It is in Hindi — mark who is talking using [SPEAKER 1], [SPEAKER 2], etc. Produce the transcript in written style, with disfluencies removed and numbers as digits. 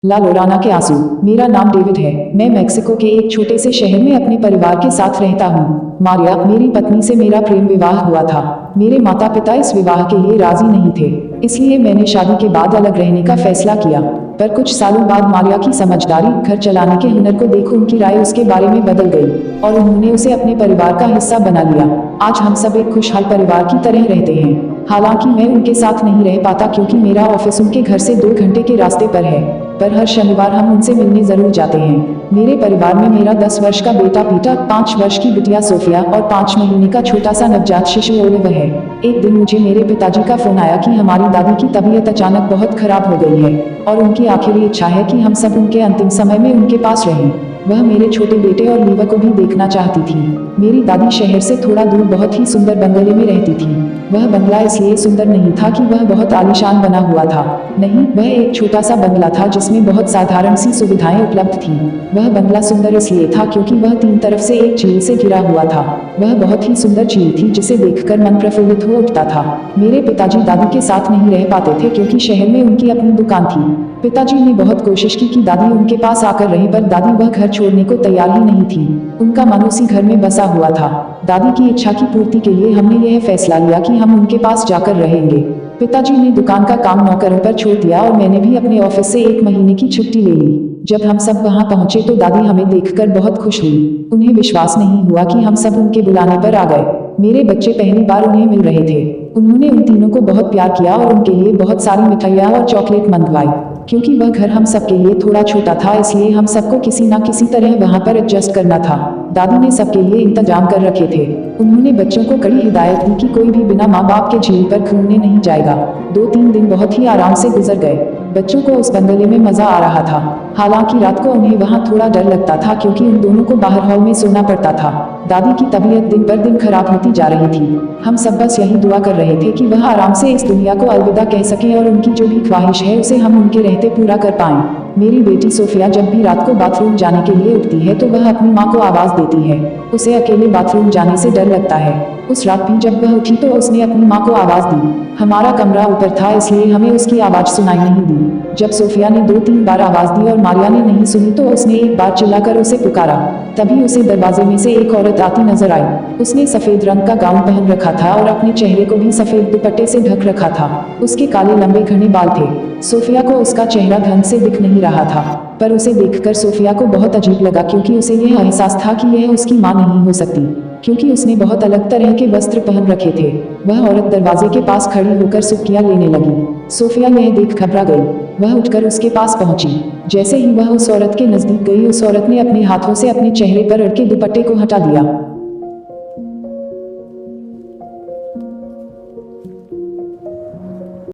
[SPEAKER 1] ला लोराना के आंसू। मेरा नाम डेविड है। मैं मेक्सिको के एक छोटे से शहर में अपने परिवार के साथ रहता हूँ। मारिया, मेरी पत्नी से मेरा प्रेम विवाह हुआ था। मेरे माता पिता इस विवाह के लिए राजी नहीं थे, इसलिए मैंने शादी के बाद अलग रहने का फैसला किया। पर कुछ सालों बाद मारिया की समझदारी, घर चलाने के हुनर को देख उनकी राय उसके बारे में बदल गई और उन्होंने उसे अपने परिवार का हिस्सा बना लिया। आज हम सब एक खुशहाल परिवार की तरह रहते हैं। हालांकि मैं उनके साथ नहीं रह पाता क्योंकि मेरा ऑफिस उनके घर से 2 घंटे के रास्ते पर है, पर हर शनिवार हम उनसे मिलने जरूर जाते हैं। मेरे परिवार में मेरा 10 वर्ष का बेटा पीटर, 5 वर्ष की बिटिया सोफिया और 5 महीने का छोटा सा नवजात शिशु ओलिवर है। एक दिन मुझे मेरे पिताजी का फोन आया कि हमारी दादी की तबीयत अचानक बहुत खराब हो गई है और उनकी आखिरी इच्छा है कि हम सब उनके अंतिम समय में उनके पास रहें। वह मेरे छोटे बेटे और लीवा को भी देखना चाहती थी। मेरी दादी शहर से थोड़ा दूर बहुत ही सुंदर बंगले में रहती थी। वह बंगला इसलिए सुंदर नहीं था कि वह बहुत आलीशान बना हुआ था। नहीं, वह एक छोटा सा बंगला था जिसमें बहुत साधारण सी सुविधाएं उपलब्ध थी। वह बंगला सुंदर इसलिए था क्योंकि वह 3 तरफ से एक झील से घिरा हुआ था। वह बहुत ही सुंदर झील थी जिसे देखकर मन प्रफुल्लित हो उठता था। मेरे पिताजी दादी के साथ नहीं रह पाते थे क्योंकि शहर में उनकी अपनी दुकान थी। पिताजी ने बहुत कोशिश की कि दादी उनके पास आकर रहे, पर दादी वह घर छोड़ने को तैयार ही नहीं थी। उनका मन उसी घर में बसा हुआ था। दादी की इच्छा की पूर्ति के लिए हमने यह फैसला लिया कि हम उनके पास जाकर रहेंगे। पिताजी ने दुकान का काम नौकरों पर छोड़ दिया और मैंने भी अपने ऑफिस से 1 महीने की छुट्टी ले ली। जब हम सब वहां पहुंचे तो दादी हमें देखकर बहुत खुश हुई। उन्हें विश्वास नहीं हुआ कि हम सब उनके बुलाने पर आ गए। मेरे बच्चे पहली बार उन्हें मिल रहे थे। उन्होंने उन तीनों को बहुत प्यार किया और उनके लिए बहुत सारी मिठाइयाँ और चॉकलेट मंगवाई। क्योंकि वह घर हम सबके लिए थोड़ा छोटा था, इसलिए हम सबको किसी न किसी तरह वहां पर एडजस्ट करना था। दादी ने सबके लिए इंतजाम कर रखे थे। उन्होंने बच्चों को कड़ी हिदायत दी कि कोई भी बिना माँ बाप के झील पर घूमने नहीं जाएगा। 2-3 दिन बहुत ही आराम से गुजर गए। बच्चों को उस बंगले में मजा आ रहा था। हालांकि रात को उन्हें वहां थोड़ा डर लगता था क्योंकि उन दोनों को बाहर हॉल में सोना पड़ता था। दादी की तबीयत दिन पर दिन खराब होती जा रही थी। हम सब बस यही दुआ कर रहे थे कि वह आराम से इस दुनिया को अलविदा कह सके और उनकी जो भी ख्वाहिश है उसे हम उनके रहते पूरा कर पाएं। मेरी बेटी सोफिया जब भी रात को बाथरूम जाने के लिए उठती है तो वह अपनी माँ को आवाज देती है। उसे अकेले बाथरूम जाने से डर लगता है। उस रात भी जब वह उठी तो उसने अपनी माँ को आवाज दी। हमारा कमरा ऊपर था इसलिए हमें उसकी आवाज सुनाई नहीं दी। जब सोफिया ने 2-3 बार आवाज दी और मारिया ने नहीं सुनी तो उसने एक बार चिल्लाकर उसे पुकारा। तभी उसे दरवाजे में से एक औरत आती नजर आई। उसने सफेद रंग का गाउन पहन रखा था और अपने चेहरे को भी सफेद दुपट्टे से ढक रखा था। उसके काले लंबे घने बाल थे। सोफिया को उसका चेहरा ढंग से दिख नहीं रहा था, पर उसे देखकर सोफिया को बहुत अजीब लगा क्योंकि उसे यह एहसास था कि यह उसकी माँ नहीं हो सकती, क्योंकि उसने बहुत अलग तरह के वस्त्र पहन रखे थे। वह औरत दरवाजे के पास खड़ी होकर सुक्कियां लेने लगी। सोफिया यह देख घबरा गई। वह उठकर उसके पास पहुंची। जैसे ही वह उस औरत के नजदीक गई, उस औरत ने अपने हाथों से अपने चेहरे पर अड़के दुपट्टे को हटा दिया।